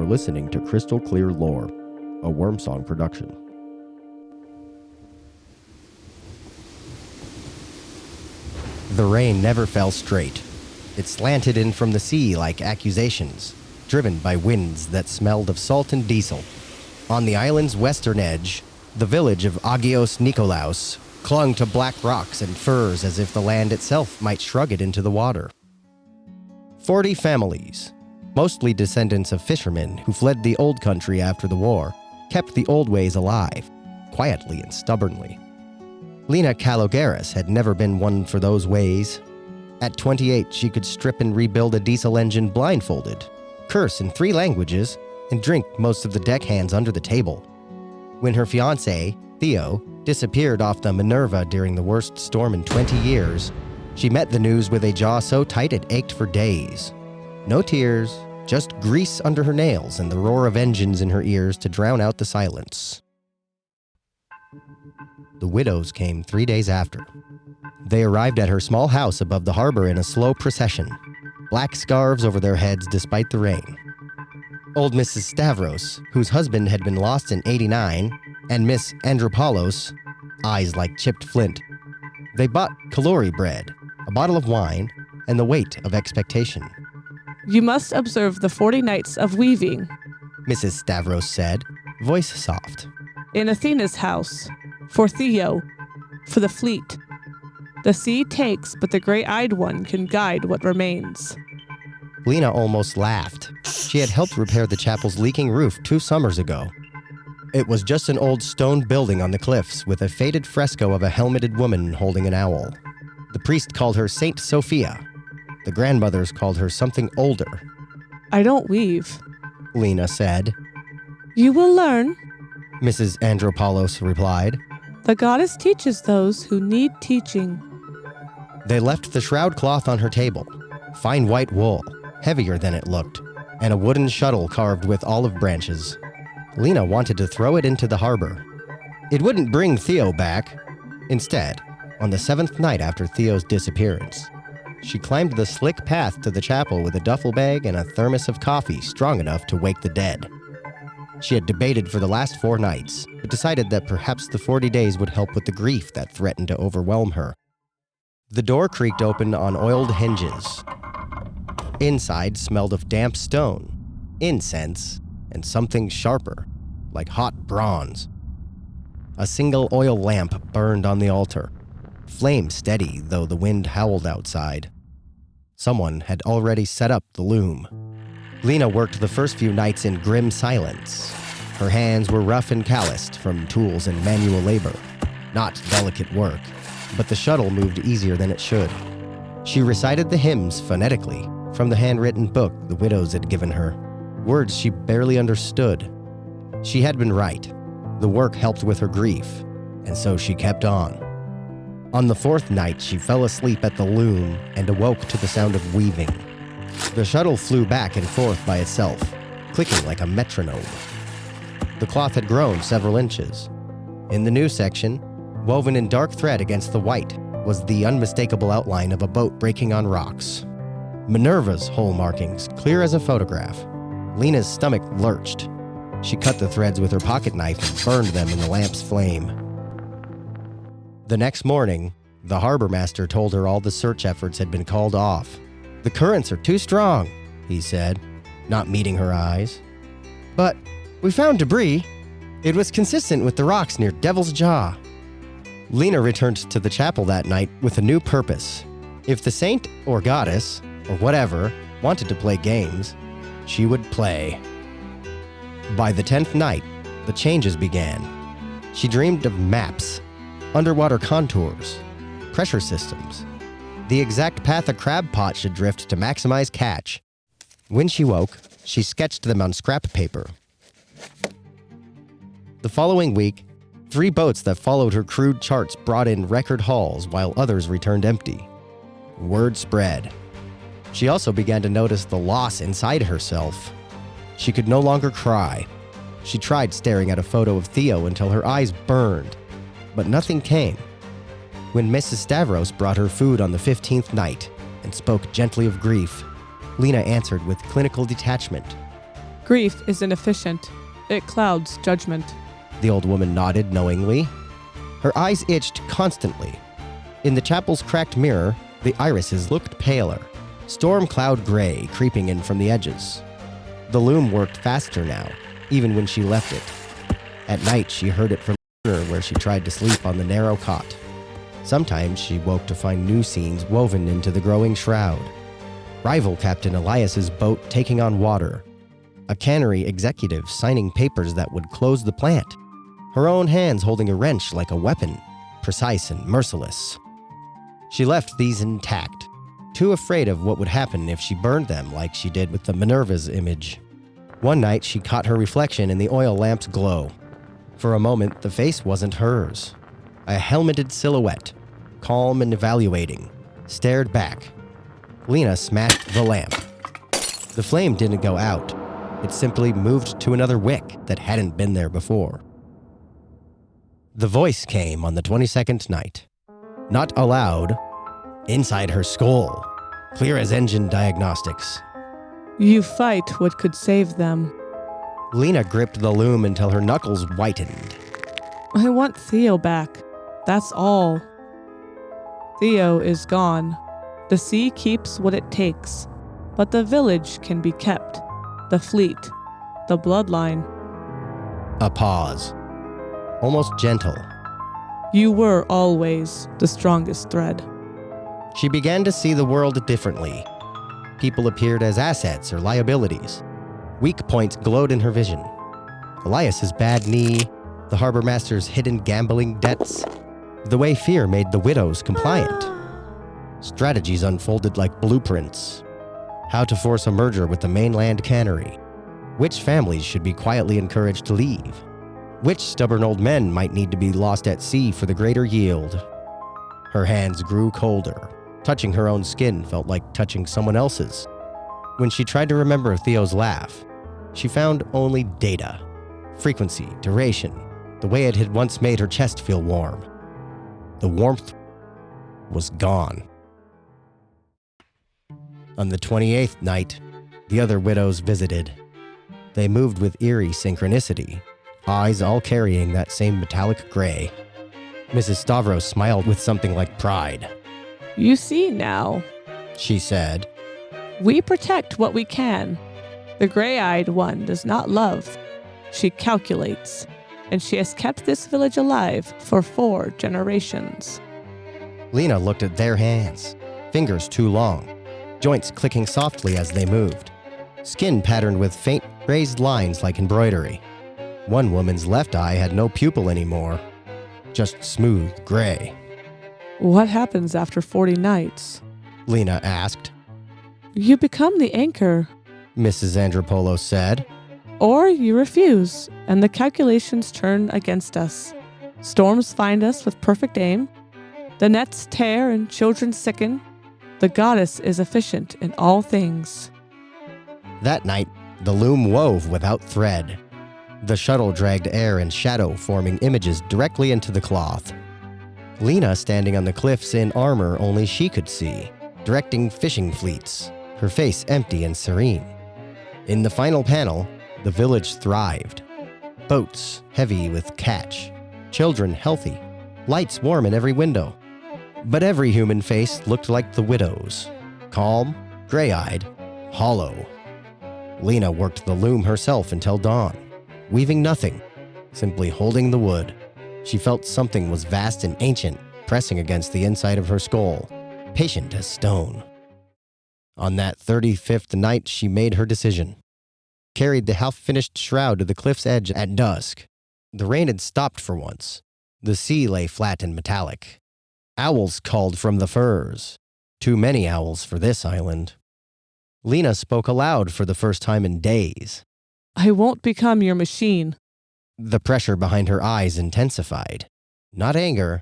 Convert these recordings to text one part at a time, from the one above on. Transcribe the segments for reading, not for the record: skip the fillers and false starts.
listening to Crystal Clear Lore, a Wormsong production. The rain never fell straight. It slanted in from the sea like accusations, driven by winds that smelled of salt and diesel. On the island's western edge, the village of Agios Nikolaos clung to black rocks and firs as if the land itself might shrug it into the water. 40 families, mostly descendants of fishermen who fled the old country after the war, kept the old ways alive, quietly and stubbornly. Lena Kalogeris had never been one for those ways. At 28, she could strip and rebuild a diesel engine blindfolded, curse in 3 languages, and drink most of the deckhands under the table. When her fiancé, Theo, disappeared off the Minerva during the worst storm in 20 years, she met the news with a jaw so tight it ached for days. No tears, just grease under her nails and the roar of engines in her ears to drown out the silence. The widows came 3 days after. They arrived at her small house above the harbor in a slow procession, black scarves over their heads despite the rain. Old Mrs. Stavros, whose husband had been lost in '89, and Miss Andropoulos, eyes like chipped flint. They bought kalori bread, a bottle of wine, and the weight of expectation. "You must observe the 40 nights of weaving," Mrs. Stavros said, voice soft. "in Athena's house, for Theo, for the fleet. The sea takes, but the Grey-Eyed One can guide what remains." Lena almost laughed. She had helped repair the chapel's leaking roof 2 summers ago. It was just an old stone building on the cliffs with a faded fresco of a helmeted woman holding an owl. The priest called her Saint Sophia. The grandmothers called her something older. "I don't weave," Lena said. "You will learn," Mrs. Andropoulos replied. "The goddess teaches those who need teaching." They left the shroud cloth on her table, fine white wool, heavier than it looked, and a wooden shuttle carved with olive branches. Lena wanted to throw it into the harbor. It wouldn't bring Theo back. Instead, on the 7th night after Theo's disappearance, she climbed the slick path to the chapel with a duffel bag and a thermos of coffee strong enough to wake the dead. She had debated for the last 4 nights, but decided that perhaps the 40 days would help with the grief that threatened to overwhelm her. The door creaked open on oiled hinges. Inside smelled of damp stone, incense, and something sharper, like hot bronze. A single oil lamp burned on the altar, flame steady though the wind howled outside. Someone had already set up the loom. Lena worked the first few nights in grim silence. Her hands were rough and calloused from tools and manual labor, not delicate work, but the shuttle moved easier than it should. She recited the hymns phonetically from the handwritten book the widows had given her, words she barely understood. She had been right. The work helped with her grief, and so she kept on. On the 4th night, she fell asleep at the loom and awoke to the sound of weaving. The shuttle flew back and forth by itself, clicking like a metronome. The cloth had grown several inches. In the new section, woven in dark thread against the white, was the unmistakable outline of a boat breaking on rocks. Minerva's hole markings, clear as a photograph. Lena's stomach lurched. She cut the threads with her pocket knife and burned them in the lamp's flame. The next morning, the harbor master told her all the search efforts had been called off. "The currents are too strong," he said, not meeting her eyes. "But we found debris. It was consistent with the rocks near Devil's Jaw." Lena returned to the chapel that night with a new purpose. If the saint or goddess, or whatever, wanted to play games, she would play. By the 10th night, the changes began. She dreamed of maps, underwater contours, pressure systems, the exact path a crab pot should drift to maximize catch. When she woke, she sketched them on scrap paper. The following week, 3 boats that followed her crude charts brought in record hauls while others returned empty. Word spread. She also began to notice the loss inside herself. She could no longer cry. She tried staring at a photo of Theo until her eyes burned, but nothing came. When Mrs. Stavros brought her food on the 15th night and spoke gently of grief, Lena answered with clinical detachment. Grief is inefficient. It clouds judgment. The old woman nodded knowingly. Her eyes itched constantly. In the chapel's cracked mirror, the irises looked paler, storm cloud gray creeping in from the edges. The loom worked faster now, even when she left it. At night, she heard it from the mirror where she tried to sleep on the narrow cot. Sometimes she woke to find new scenes woven into the growing shroud. Rival Captain Elias's boat taking on water. A cannery executive signing papers that would close the plant. Her own hands holding a wrench like a weapon, precise and merciless. She left these intact, too afraid of what would happen if she burned them like she did with the Minerva's image. One night, she caught her reflection in the oil lamp's glow. For a moment, the face wasn't hers. A helmeted silhouette, calm and evaluating, stared back. Lena smashed the lamp. The flame didn't go out. It simply moved to another wick that hadn't been there before. The voice came on the 22nd night. Not aloud, inside her skull, clear as engine diagnostics. You fight what could save them. Lena gripped the loom until her knuckles whitened. I want Theo back. That's all. Theo is gone. The sea keeps what it takes, but the village can be kept. The fleet, the bloodline. A pause, almost gentle. You were always the strongest thread. She began to see the world differently. People appeared as assets or liabilities. Weak points glowed in her vision. Elias's bad knee, the harbor master's hidden gambling debts, the way fear made the widows compliant. Strategies unfolded like blueprints. How to force a merger with the mainland cannery. Which families should be quietly encouraged to leave. Which stubborn old men might need to be lost at sea for the greater yield. Her hands grew colder. Touching her own skin felt like touching someone else's. When she tried to remember Theo's laugh, she found only data. Frequency, duration, the way it had once made her chest feel warm. The warmth was gone. On the 28th night, the other widows visited. They moved with eerie synchronicity, eyes all carrying that same metallic gray. Mrs. Stavros smiled with something like pride. You see now, she said. We protect what we can. The gray-eyed one does not love. She calculates, and she has kept this village alive for 4 generations. Lena looked at their hands, fingers too long, joints clicking softly as they moved, skin patterned with faint raised lines like embroidery. One woman's left eye had no pupil anymore, just smooth gray. What happens after 40 nights? Lena asked. You become the anchor, Mrs. Andropoulos said. Or you refuse, and the calculations turn against us. Storms find us with perfect aim. The nets tear and children sicken. The goddess is efficient in all things. That night, the loom wove without thread. The shuttle dragged air and shadow, forming images directly into the cloth. Lena standing on the cliffs in armor only she could see, directing fishing fleets, her face empty and serene. In the final panel, the village thrived. Boats heavy with catch, children healthy, lights warm in every window. But every human face looked like the widow's, calm, gray-eyed, hollow. Lena worked the loom herself until dawn, weaving nothing, simply holding the wood. She felt something was vast and ancient pressing against the inside of her skull, patient as stone. On that 35th night, she made her decision. Carried the half-finished shroud to the cliff's edge at dusk. The rain had stopped for once. The sea lay flat and metallic. Owls called from the firs. Too many owls for this island. Lena spoke aloud for the first time in days. I won't become your machine. The pressure behind her eyes intensified. Not anger,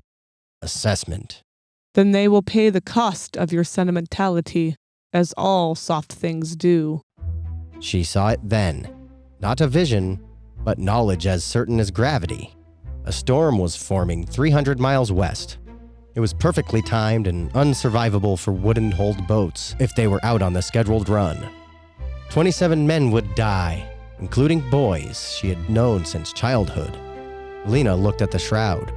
assessment. Then they will pay the cost of your sentimentality, as all soft things do. She saw it then. Not a vision, but knowledge as certain as gravity. A storm was forming 300 miles west. It was perfectly timed and unsurvivable for wooden-hulled boats if they were out on the scheduled run. 27 men would die, including boys she had known since childhood. Lena looked at the shroud,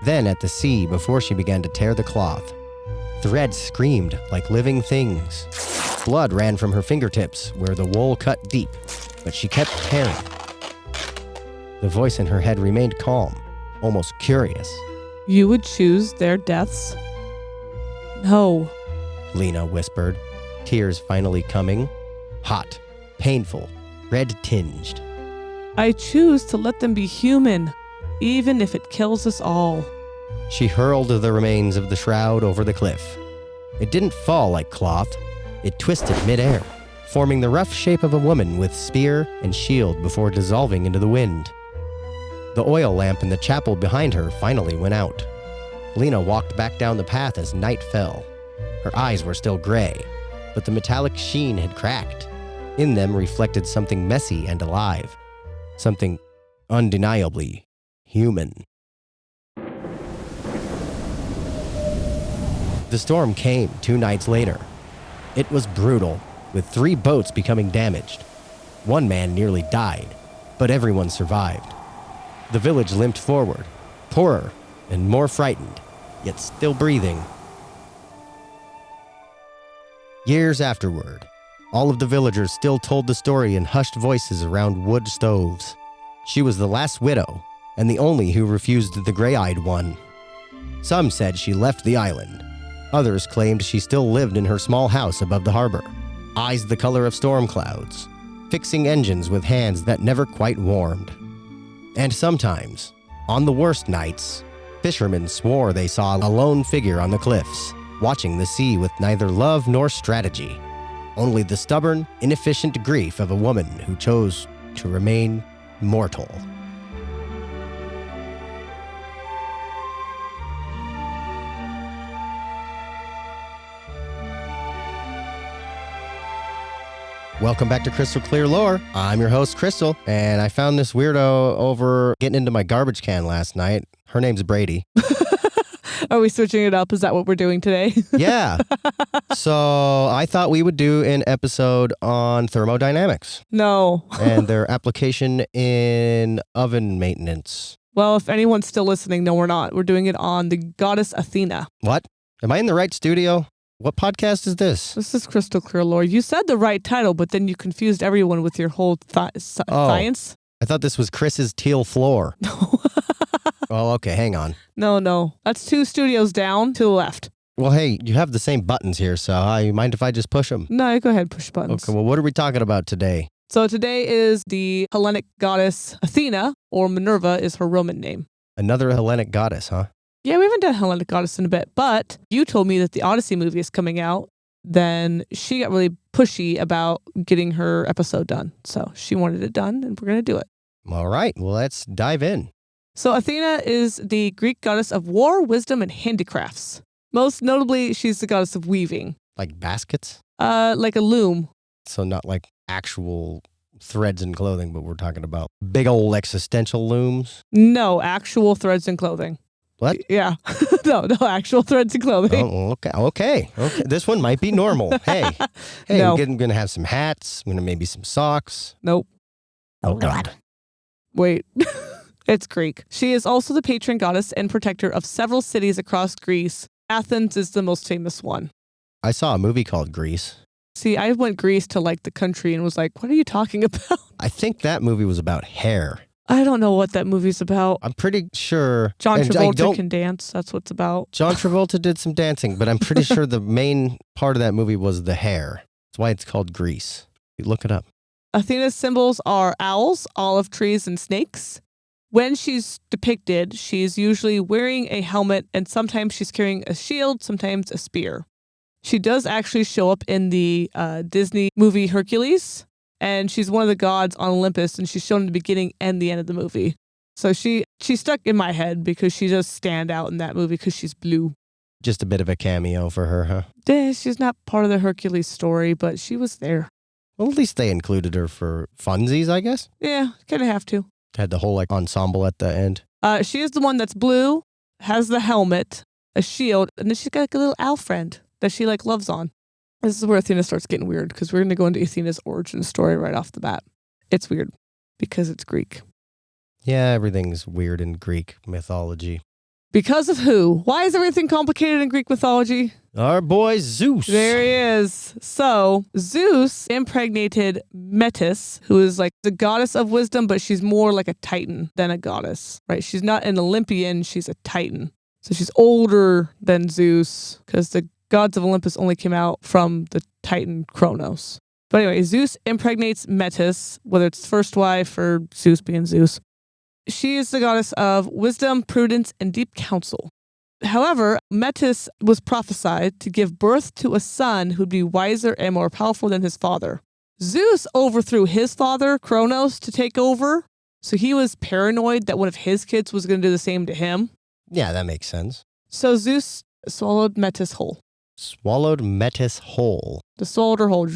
then at the sea before she began to tear the cloth. Threads screamed like living things. Blood ran from her fingertips where the wool cut deep, but she kept tearing. The voice in her head remained calm, almost curious. You would choose their deaths? No. Lena whispered, tears finally coming. Hot, painful, red-tinged. I choose to let them be human, even if it kills us all. She hurled the remains of the shroud over the cliff. It didn't fall like cloth. It twisted midair, forming the rough shape of a woman with spear and shield before dissolving into the wind. The oil lamp in the chapel behind her finally went out. Lena walked back down the path as night fell. Her eyes were still gray, but the metallic sheen had cracked. In them reflected something messy and alive, something undeniably human. The storm came 2 nights later. It was brutal, with 3 boats becoming damaged. 1 man nearly died, but everyone survived. The village limped forward, poorer and more frightened, yet still breathing. Years afterward, all of the villagers still told the story in hushed voices around wood stoves. She was the last widow, and the only who refused the gray-eyed one. Some said she left the island. Others claimed she still lived in her small house above the harbor, eyes the color of storm clouds, fixing engines with hands that never quite warmed. And sometimes, on the worst nights, fishermen swore they saw a lone figure on the cliffs, watching the sea with neither love nor strategy, only the stubborn, inefficient grief of a woman who chose to remain mortal. Welcome back to Crystal Clear Lore. I'm your host, Crystal, and I found this weirdo over getting into my garbage can last night. Her name's Brady. Are we switching it up? Is that what we're doing today? Yeah. So I thought we would do an episode on thermodynamics. No. And their application in oven maintenance. Well, if anyone's still listening, no, we're not. We're doing it on the goddess Athena. What? Am I in the right studio? What podcast is this? This is Crystal Clear Lore. You said the right title, but then you confused everyone with your whole science. I thought this was Chris's teal floor. No. Oh, okay. Hang on. No. That's 2 studios down to the left. Well, hey, you have the same buttons here, so you mind if I just push them? No, go ahead, push buttons. Okay, well, what are we talking about today? So today is the Hellenic goddess Athena, or Minerva is her Roman name. Another Hellenic goddess, huh? Yeah, we haven't done Hellenic goddess in a bit, but you told me that the Odyssey movie is coming out. Then she got really pushy about getting her episode done. So she wanted it done, and we're going to do it. All right, well, let's dive in. So Athena is the Greek goddess of war, wisdom, and handicrafts. Most notably, she's the goddess of weaving. Like baskets? Like a loom. So not like actual threads and clothing, but we're talking about big old existential looms? No, actual threads and clothing. What? Yeah. No, actual threads and clothing. Oh, okay. This one might be normal. Hey, No. I'm going to have some hats. I'm going to maybe some socks. Nope. Oh, God. Wait. It's Greek. She is also the patron goddess and protector of several cities across Greece. Athens is the most famous one. I saw a movie called Grease. See, I went Greece to like the country and was like, what are you talking about? I think that movie was about hair. I don't know what that movie's about. I'm pretty sure. John and Travolta can dance. That's what's about. John Travolta did some dancing, but I'm pretty sure the main part of that movie was the hair. That's why it's called Grease. Look it up. Athena's symbols are owls, olive trees, and snakes. When she's depicted, she's usually wearing a helmet, and sometimes she's carrying a shield, sometimes a spear. She does actually show up in the Disney movie Hercules, and she's one of the gods on Olympus, and she's shown in the beginning and the end of the movie. So she's stuck in my head because she does stand out in that movie because she's blue. Just a bit of a cameo for her, huh? She's not part of the Hercules story, but she was there. Well, at least they included her for funsies, I guess. Yeah, kind of have to. Had the whole ensemble at the end. She is the one that's blue, has the helmet, a shield, and then she's got a little owl friend that she loves on. This is where Athena starts getting weird because we're going to go into Athena's origin story right off the bat. It's weird. because it's Greek. Yeah, everything's weird in Greek mythology. Because of who? Why is everything complicated in Greek mythology? Our boy Zeus. There he is. So Zeus impregnated Metis, who is like the goddess of wisdom, but she's more like a Titan than a goddess, right? She's not an Olympian, she's a Titan. So she's older than Zeus because the gods of Olympus only came out from the Titan Kronos. But anyway, Zeus impregnates Metis, whether it's first wife or Zeus being Zeus. She is the goddess of wisdom, prudence, and deep counsel. However, Metis was prophesied to give birth to a son who'd be wiser and more powerful than his father. Zeus overthrew his father, Kronos, to take over, so he was paranoid that one of his kids was going to do the same to him. Yeah, that makes sense. So Zeus swallowed Metis whole. Swallowed Metis whole. Just swallowed her whole.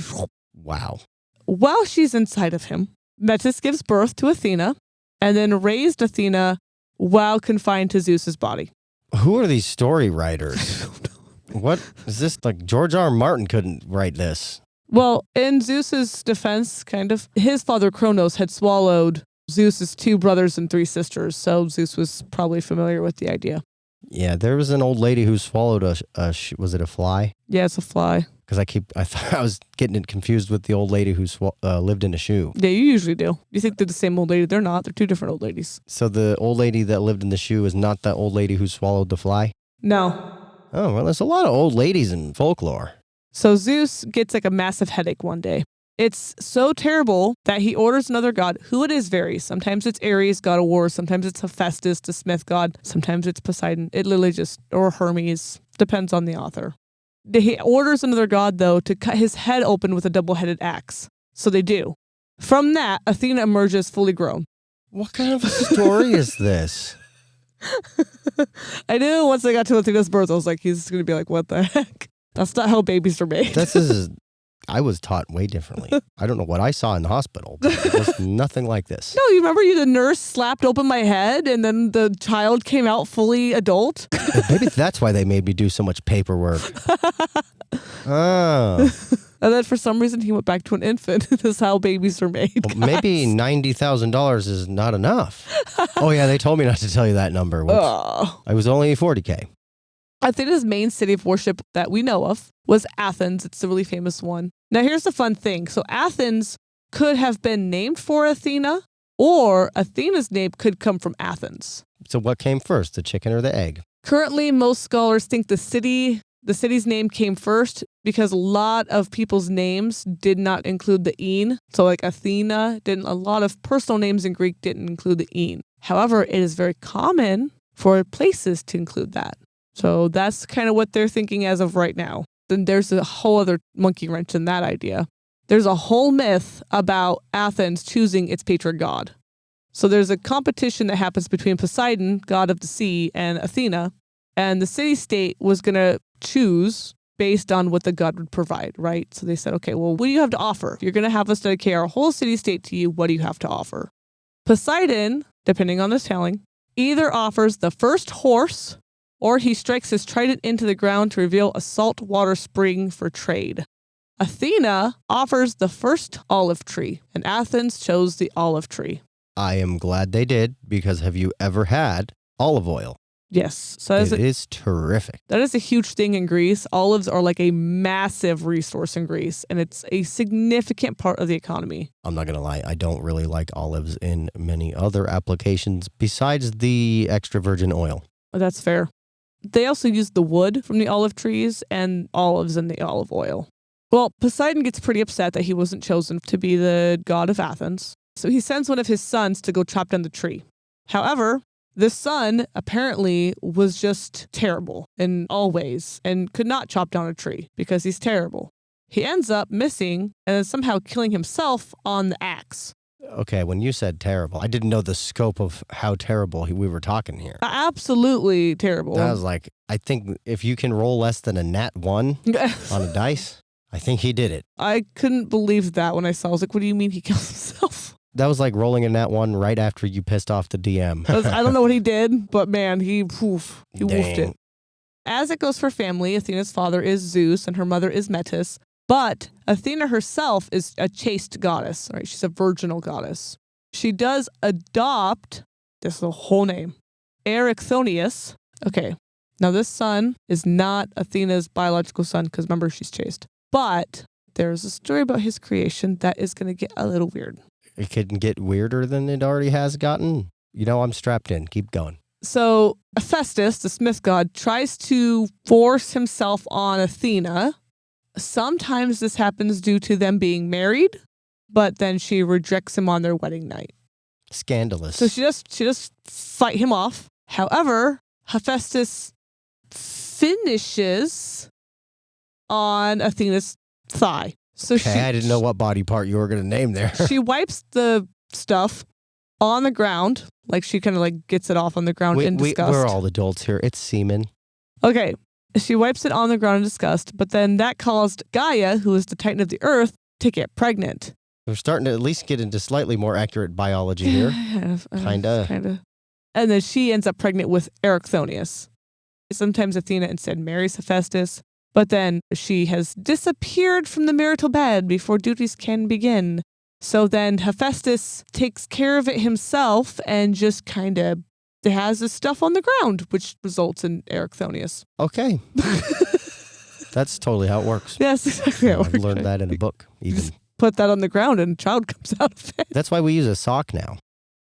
Wow. While she's inside of him, Metis gives birth to Athena and then raised Athena while confined to Zeus's body. Who are these story writers? What is this? Like George R. Martin couldn't write this. Well, in Zeus's defense, kind of, his father Kronos had swallowed Zeus's 2 brothers and 3 sisters, so Zeus was probably familiar with the idea. Yeah, there was an old lady who swallowed was it a fly? Yeah, it's a fly. Because I thought I was getting it confused with the old lady who lived in a shoe. Yeah, you usually do. You think they're the same old lady. They're not. They're 2 different old ladies. So the old lady that lived in the shoe is not the old lady who swallowed the fly? No. Oh, well, there's a lot of old ladies in folklore. So Zeus gets like a massive headache one day. It's so terrible that he orders another god. Who it is varies. Sometimes it's Ares, god of war. Sometimes it's Hephaestus, the smith god. Sometimes it's Poseidon. It literally or Hermes. Depends on the author. He orders another god, though, to cut his head open with a double-headed axe. So they do. From that, Athena emerges fully grown. What kind of a story is this? I knew once I got to Athena's birth, I was like, he's going to be like, what the heck? That's not how babies are made. I was taught way differently. I don't know what I saw in the hospital, but it was nothing like this. No, you remember the nurse slapped open my head and then the child came out fully adult? Maybe that's why they made me do so much paperwork. Oh. And then for some reason he went back to an infant. That's how babies are made. Well, maybe $90,000 is not enough. Oh yeah, they told me not to tell you that number. I was only $40K. Athena's main city of worship that we know of was Athens. It's the really famous one. Now here's the fun thing. So Athens could have been named for Athena, or Athena's name could come from Athens. So what came first, the chicken or the egg? Currently, most scholars think the city's name came first because a lot of people's names did not include the "-ine". So like Athena, a lot of personal names in Greek didn't include the "-ine". However, it is very common for places to include that. So that's kind of what they're thinking as of right now. Then there's a whole other monkey wrench in that idea. There's a whole myth about Athens choosing its patron god. So there's a competition that happens between Poseidon, god of the sea, and Athena. And the city-state was going to choose based on what the god would provide, right? So they said, okay, well, what do you have to offer? If you're going to have us dedicate our whole city-state to you, what do you have to offer? Poseidon, depending on the telling, either offers the first horse, or he strikes his trident into the ground to reveal a salt water spring for trade. Athena offers the first olive tree, and Athens chose the olive tree. I am glad they did, because have you ever had olive oil? Yes. So it is terrific. That is a huge thing in Greece. Olives are like a massive resource in Greece, and it's a significant part of the economy. I'm not going to lie. I don't really like olives in many other applications besides the extra virgin oil. That's fair. They also use the wood from the olive trees and olives in the olive oil. Well, Poseidon gets pretty upset that he wasn't chosen to be the god of Athens. So he sends one of his sons to go chop down the tree. However, this son apparently was just terrible in all ways and could not chop down a tree because he's terrible. He ends up missing and then somehow killing himself on the axe. Okay, when you said terrible, I didn't know the scope of how terrible we were talking here. Absolutely terrible. I was like, I think if you can roll less than a nat 1 on a dice, I think he did it. I couldn't believe that when I saw it. I was like, what do you mean he killed himself? That was like rolling a nat 1 right after you pissed off the DM. I don't know what he did, but man, he woofed it. As it goes for family, Athena's father is Zeus and her mother is Metis. But Athena herself is a chaste goddess, right? She's a virginal goddess. She does adopt, this is a whole name, Erichthonius. Okay, now this son is not Athena's biological son because remember, she's chaste. But there's a story about his creation that is going to get a little weird. It can get weirder than it already has gotten. You know, I'm strapped in. Keep going. So Hephaestus, the smith god, tries to force himself on Athena. Sometimes this happens due to them being married, but then she rejects him on their wedding night. Scandalous. So she just fight him off. However, Hephaestus finishes on Athena's thigh. So okay, I didn't know what body part you were going to name there. She wipes the stuff on the ground. Like she kind of like gets it off on the ground in disgust. We're all adults here. It's semen. Okay. She wipes it on the ground in disgust, but then that caused Gaia, who is the Titan of the earth, to get pregnant. We're starting to at least get into slightly more accurate biology here. Kinda. And then she ends up pregnant with Erichthonius. Sometimes Athena instead marries Hephaestus, but then she has disappeared from the marital bed before duties can begin. So then Hephaestus takes care of it himself and just kind of has his stuff on the ground, which results in Erichthonius. Okay. That's totally how it works. Yes, exactly how it works. I've learned that in a book. Even. Put that on the ground and a child comes out of it. That's why we use a sock now.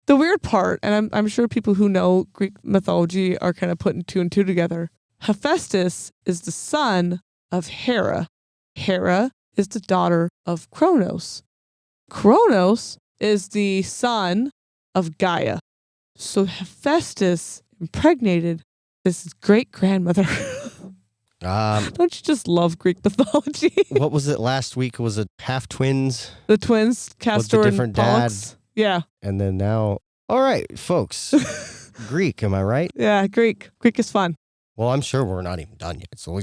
The weird part, and I'm sure people who know Greek mythology are kind of putting two and two together. Hephaestus is the son of Hera. Hera is the daughter of Kronos. Kronos is the son of Gaia. So Hephaestus impregnated this great-grandmother. Don't you just love Greek mythology? What was it last week? Was it half twins? The twins, Castor different and Pollux. dad. Yeah. And then now, all right, folks. Greek, am I right? Yeah, Greek. Greek is fun. Well, I'm sure we're not even done yet. So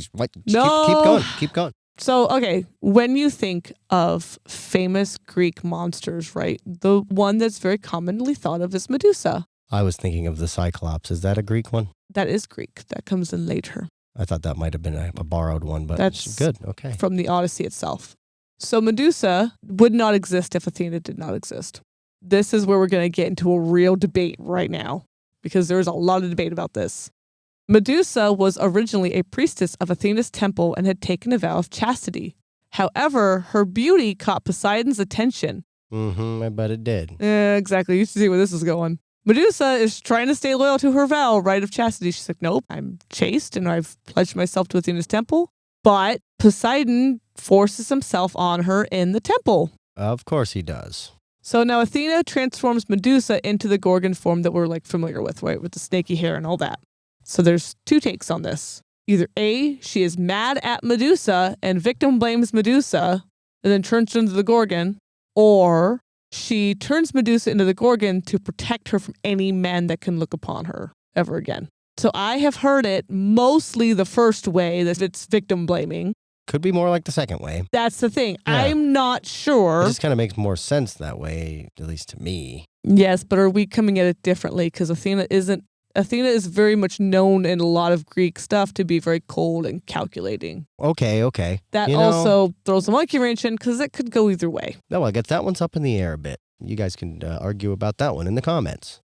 keep going. So, okay, when you think of famous Greek monsters, right, the one that's very commonly thought of is Medusa. I was thinking of the Cyclops. Is that a Greek one? That is Greek. That comes in later. I thought that might have been a borrowed one, but that's good. Okay. From the Odyssey itself. So Medusa would not exist if Athena did not exist. This is where we're going to get into a real debate right now, because there's a lot of debate about this. Medusa was originally a priestess of Athena's temple and had taken a vow of chastity. However, her beauty caught Poseidon's attention. I bet it did. Yeah, exactly. You should see where this is going. Medusa is trying to stay loyal to her vow, right, of chastity. She's like, nope, I'm chaste and I've pledged myself to Athena's temple. But Poseidon forces himself on her in the temple. Of course he does. So now Athena transforms Medusa into the Gorgon form that we're like familiar with, right, with the snaky hair and all that. So there's two takes on this. Either A, she is mad at Medusa and victim blames Medusa and then turns her into the Gorgon, or she turns Medusa into the Gorgon to protect her from any man that can look upon her ever again. So I have heard it mostly the first way, that it's victim blaming. Could be more like the second way. That's the thing. Yeah. I'm not sure. It just kind of makes more sense that way, at least to me. Yes, but are we coming at it differently? Because Athena is very much known in a lot of Greek stuff to be very cold and calculating. Okay. That also throws a monkey wrench in because it could go either way. No, I guess that one's up in the air a bit. You guys can argue about that one in the comments.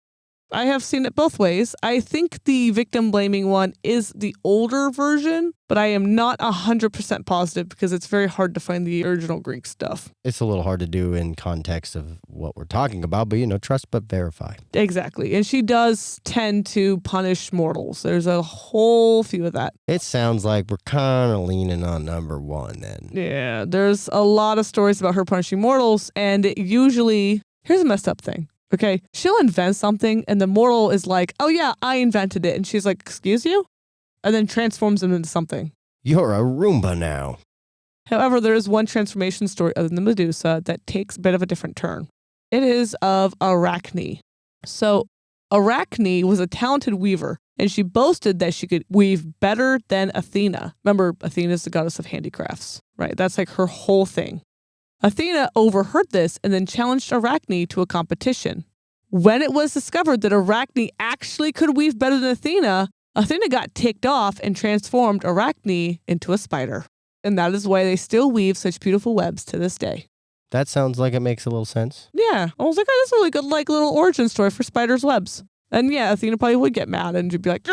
I have seen it both ways. I think the victim blaming one is the older version, but I am not 100% positive because it's very hard to find the original Greek stuff. It's a little hard to do in context of what we're talking about, but trust but verify. Exactly. And she does tend to punish mortals. There's a whole few of that. It sounds like we're kind of leaning on number one then. Yeah, there's a lot of stories about her punishing mortals, and it usually, here's a messed up thing. Okay, she'll invent something and the mortal is like, oh yeah, I invented it. And she's like, excuse you? And then transforms them into something. You're a Roomba now. However, there is one transformation story other than Medusa that takes a bit of a different turn. It is of Arachne. So Arachne was a talented weaver and she boasted that she could weave better than Athena. Remember, Athena is the goddess of handicrafts, right? That's like her whole thing. Athena overheard this and then challenged Arachne to a competition. When it was discovered that Arachne actually could weave better than Athena, Athena got ticked off and transformed Arachne into a spider. And that is why they still weave such beautiful webs to this day. That sounds like it makes a little sense. Yeah. I was like, oh, that's a really good like little origin story for spider's webs. And yeah, Athena probably would get mad and she'd be like,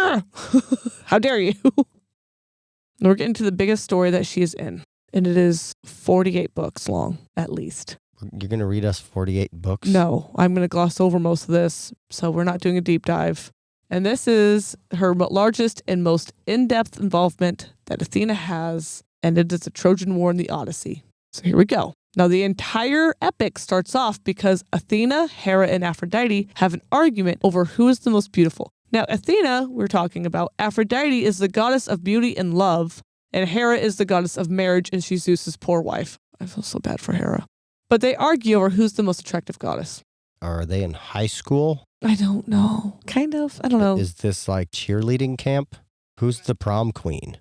how dare you? And we're getting to the biggest story that she is in. And it is 48 books long, at least. You're going to read us 48 books? No, I'm going to gloss over most of this. So we're not doing a deep dive. And this is her largest and most in-depth involvement that Athena has. And it is the Trojan War and the Odyssey. So here we go. Now, the entire epic starts off because Athena, Hera, and Aphrodite have an argument over who is the most beautiful. Now, Athena, we're talking about, Aphrodite is the goddess of beauty and love, and Hera is the goddess of marriage, and she's Zeus's poor wife. I feel so bad for Hera. But they argue over who's the most attractive goddess. Are they in high school? I don't know. Kind of. I don't know. Is this like cheerleading camp? Who's the prom queen?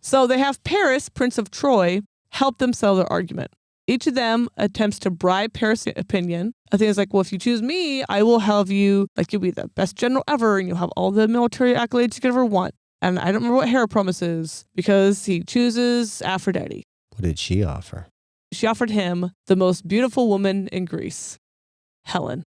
So they have Paris, Prince of Troy, help them settle their argument. Each of them attempts to bribe Paris' opinion. Athena's like, well, if you choose me, I will have you, like, you'll be the best general ever, and you'll have all the military accolades you could ever want. And I don't remember what Hera promises, because he chooses Aphrodite. What did she offer? She offered him the most beautiful woman in Greece, Helen.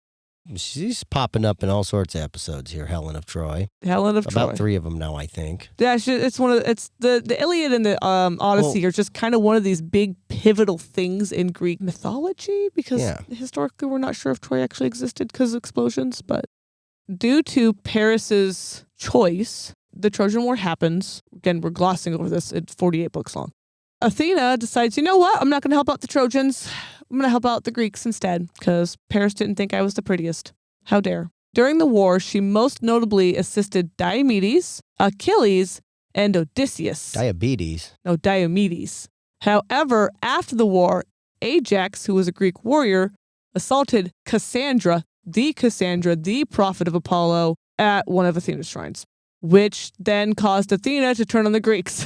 She's popping up in all sorts of episodes here, Helen of Troy. Helen of Troy. About 3 of them now, I think. Yeah, it's the Iliad and the Odyssey are just kind of one of these big pivotal things in Greek mythology because historically we're not sure if Troy actually existed because of explosions, but due to Paris's choice, the Trojan War happens. Again, we're glossing over this. It's 48 books long. Athena decides, you know what? I'm not going to help out the Trojans. I'm going to help out the Greeks instead because Paris didn't think I was the prettiest. How dare. During the war, she most notably assisted Diomedes, Achilles, and Odysseus. Diabetes? No, Diomedes. However, after the war, Ajax, who was a Greek warrior, assaulted Cassandra, the prophet of Apollo, at one of Athena's shrines, which then caused Athena to turn on the Greeks.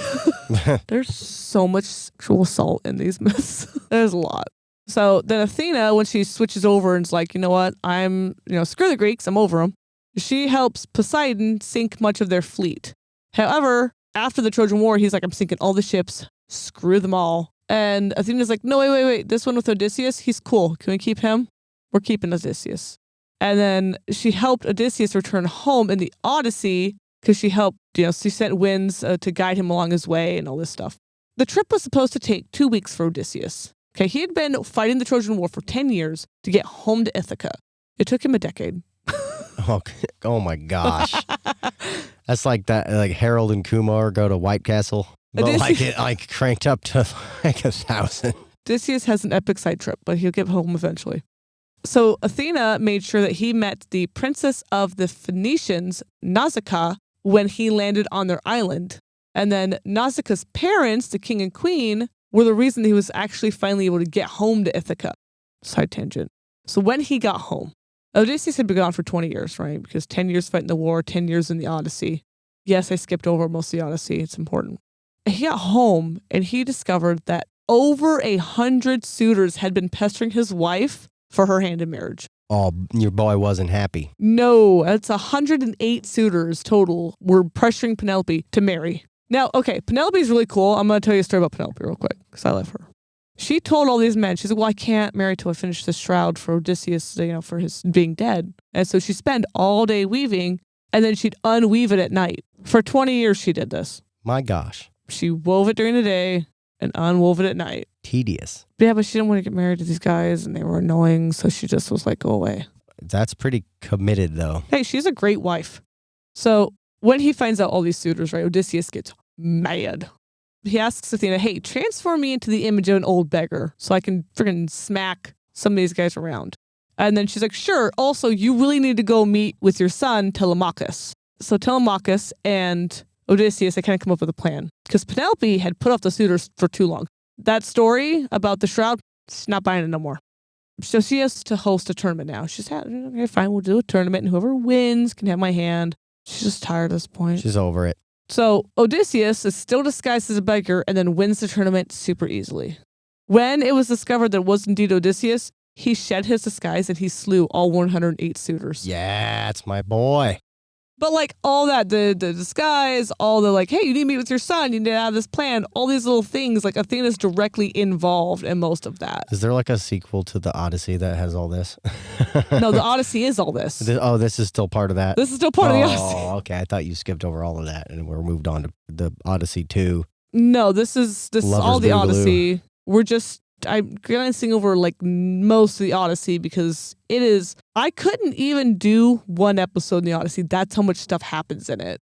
There's so much sexual assault in these myths. There's a lot. So then Athena, when she switches over and is like, you know what, screw the Greeks, I'm over them. She helps Poseidon sink much of their fleet. However, after the Trojan War, he's like, I'm sinking all the ships, screw them all. And Athena's like, no, wait, this one with Odysseus, he's cool. Can we keep him? We're keeping Odysseus. And then she helped Odysseus return home in the Odyssey because she helped, she sent winds to guide him along his way and all this stuff. The trip was supposed to take 2 weeks for Odysseus. Okay, he had been fighting the Trojan War for 10 years to get home to Ithaca. It took him a decade. Oh my gosh. That's like that, like Harold and Kumar go to White Castle. But like cranked up to like 1,000. Odysseus has an epic side trip, but he'll get home eventually. So Athena made sure that he met the princess of the Phoenicians, Nausicaa, when he landed on their island. And then Nausicaa's parents, the king and queen, were the reason he was actually finally able to get home to Ithaca. Side tangent. So when he got home, Odysseus had been gone for 20 years, right? Because 10 years fighting the war, 10 years in the Odyssey. Yes, I skipped over most of the Odyssey. It's important. He got home and he discovered that over 100 suitors had been pestering his wife for her hand in marriage. Oh, your boy wasn't happy. No, it's 108 suitors total were pressuring Penelope to marry. Now, okay, Penelope's really cool. I'm going to tell you a story about Penelope real quick because I love her. She told all these men, she's like, well, I can't marry till I finish this shroud for Odysseus, for his being dead. And so she'd spend all day weaving and then she'd unweave it at night. For 20 years, she did this. My gosh. She wove it during the day and unwove it at night. Tedious. Yeah, but she didn't want to get married to these guys and they were annoying. So she just was like, go away. That's pretty committed though. Hey, she's a great wife. So when he finds out all these suitors, right, Odysseus gets mad. He asks Athena, hey, transform me into the image of an old beggar so I can freaking smack some of these guys around. And then she's like, sure. Also, you really need to go meet with your son, Telemachus. So Telemachus and Odysseus, they kind of come up with a plan because Penelope had put off the suitors for too long. That story about the shroud, she's not buying it no more. So she has to host a tournament now. She's had, okay, fine, we'll do a tournament and whoever wins can have my hand. She's just tired at this point. She's over it. So Odysseus is still disguised as a beggar and then wins the tournament super easily. When it was discovered that it was indeed Odysseus, he shed his disguise and he slew all 108 suitors. Yeah, it's my boy. But like all that, the disguise, all the like, hey, you need to meet with your son, you need to have this plan, all these little things, like Athena's directly involved in most of that. Is there like a sequel to the Odyssey that has all this? No, the Odyssey is all this. This is still part of that? This is still part of the Odyssey. Oh, okay. I thought you skipped over all of that and we're moved on to the Odyssey 2. No, this is all the Boogaloo. Odyssey. I'm glancing over like most of the Odyssey because I couldn't even do one episode in the Odyssey. That's how much stuff happens in it.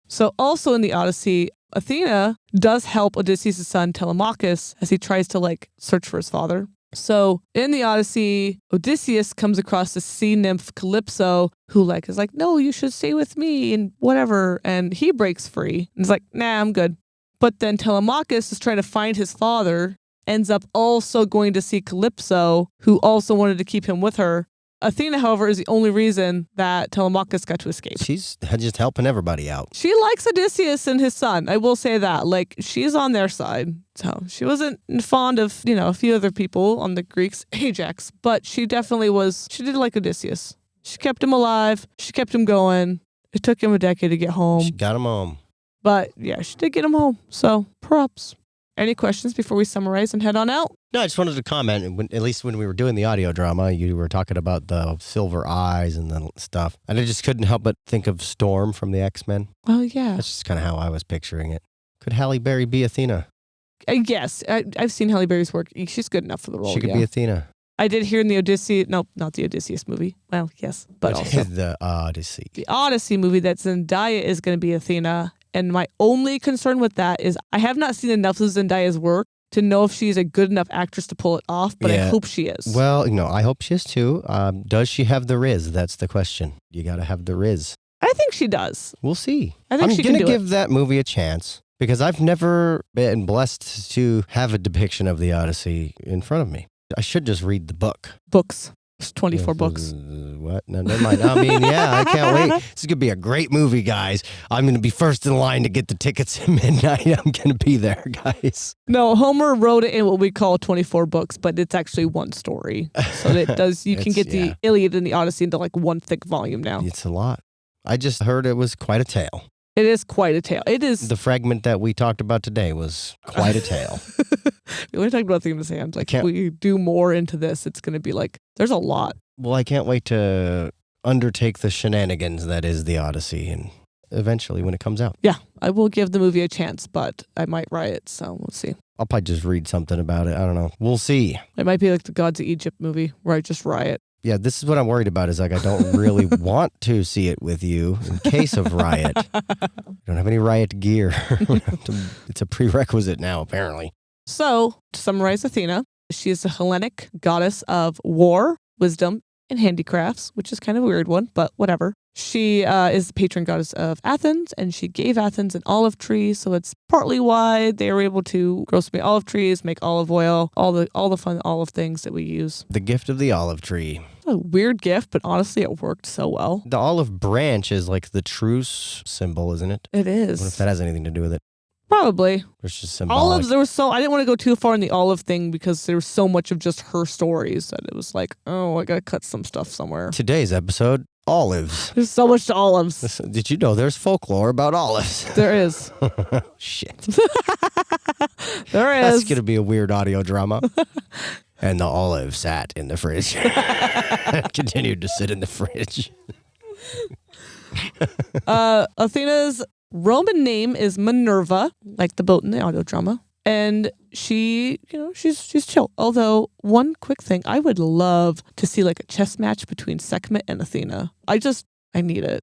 So also in the Odyssey, Athena does help Odysseus' son Telemachus as he tries to like search for his father. So in the Odyssey, Odysseus comes across the sea nymph Calypso who like is like, no, you should stay with me and whatever. And he breaks free and is like, nah, I'm good. But then Telemachus is trying to find his father, ends up also going to see Calypso, who also wanted to keep him with her. Athena, however, is the only reason that Telemachus got to escape. She's just helping everybody out. She likes Odysseus and his son. I will say that. Like, she's on their side. So she wasn't fond of, a few other people on the Greeks, Ajax, but she definitely was. She did like Odysseus. She kept him alive. She kept him going. It took him a decade to get home. She got him home. But yeah, she did get him home. So props. Any questions before we summarize and head on out? No, I just wanted to comment. At least when we were doing the audio drama, you were talking about the silver eyes and the stuff. And I just couldn't help but think of Storm from the X-Men. Oh, yeah. That's just kind of how I was picturing it. Could Halle Berry be Athena? Yes. I've seen Halle Berry's work. She's good enough for the role. She could be Athena. I did hear in the Odyssey, no, not the Odysseus movie. Well, yes, but also the Odyssey. The Odyssey movie that Zendaya is going to be Athena. And my only concern with that is I have not seen enough of Zendaya's work to know if she's a good enough actress to pull it off, but I hope she is. Well, I hope she is too. Does she have the riz? That's the question. You got to have the riz. I think she does. We'll see. I think I'm she can do it. going to give that movie a chance because I've never been blessed to have a depiction of the Odyssey in front of me. I should just read the book. Books. It's 24 books. What? No, never mind. I mean, yeah, I can't wait. This is going to be a great movie, guys. I'm going to be first in line to get the tickets at midnight. I'm going to be there, guys. No, Homer wrote it in what we call 24 books, but it's actually one story. So it does. You can get the Iliad and the Odyssey into like one thick volume now. It's a lot. I just heard it was quite a tale. It is quite a tale. It is. The fragment that we talked about today was quite a tale. We only talked about Athena's hand. Like, if we do more into this, it's going to be like, there's a lot. Well, I can't wait to undertake the shenanigans that is the Odyssey and eventually when it comes out. Yeah, I will give the movie a chance, but I might riot, so we'll see. I'll probably just read something about it. I don't know. We'll see. It might be like the Gods of Egypt movie where I just riot. Yeah, this is what I'm worried about is like I don't really want to see it with you in case of riot. I don't have any riot gear. It's a prerequisite now, apparently. So, to summarize Athena, she is a Hellenic goddess of war, wisdom, and handicrafts, which is kind of a weird one, but whatever. She is the patron goddess of Athens, and she gave Athens an olive tree, so it's partly why they were able to grow so many olive trees, make olive oil, all the fun olive things that we use. The gift of the olive tree. A weird gift, but honestly, it worked so well. The olive branch is like the truce symbol, isn't it? It is. I wonder if that has anything to do with it. Probably. It's just symbolic. Olives, I didn't want to go too far in the olive thing because there was so much of just her stories that it was like, oh, I got to cut some stuff somewhere. Today's episode, olives. There's so much to olives. Did you know there's folklore about olives? There is. Shit. There is. That's going to be a weird audio drama. And the olive sat in the fridge. Continued to sit in the fridge. Athena's Roman name is Minerva, like the boat in the audio drama. And she's chill. Although, one quick thing, I would love to see like a chess match between Sekhmet and Athena. I need it.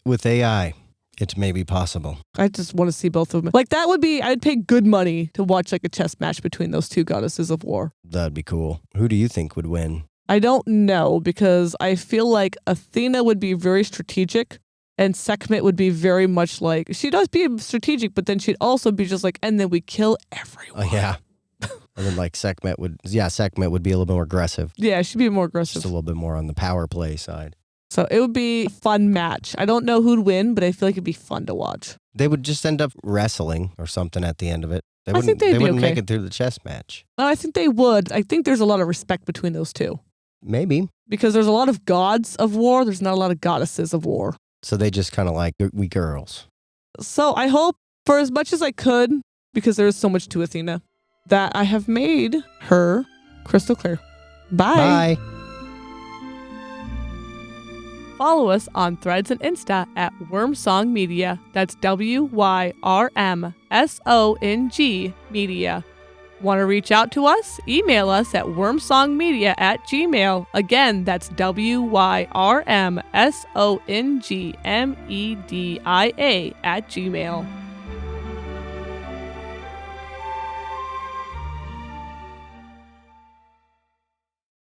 With AI, it may be possible. I just want to see both of them. Like that would be, I'd pay good money to watch like a chess match between those two goddesses of war. That'd be cool. Who do you think would win? I don't know because I feel like Athena would be very strategic. And Sekhmet would be very much like, she does be strategic, but then she'd also be just like, and then we kill everyone. Oh, yeah. And then like Sekhmet would be a little bit more aggressive. Yeah, she'd be more aggressive. Just a little bit more on the power play side. So it would be a fun match. I don't know who'd win, but I feel like it'd be fun to watch. They would just end up wrestling or something at the end of it. They I think they wouldn't okay. make it through the chess match. No, I think they would. I think there's a lot of respect between those two. Maybe. Because there's a lot of gods of war. There's not a lot of goddesses of war. So they just kind of like, we girls. So I hope, for as much as I could, because there's so much to Athena, that I have made her crystal clear. Bye. Bye. Follow us on Threads and Insta at Wormsong Media. That's WYRMSONG Media. Want to reach out to us? Email us at wormsongmedia@gmail. Again, that's WYRMSONGMEDIA@gmail.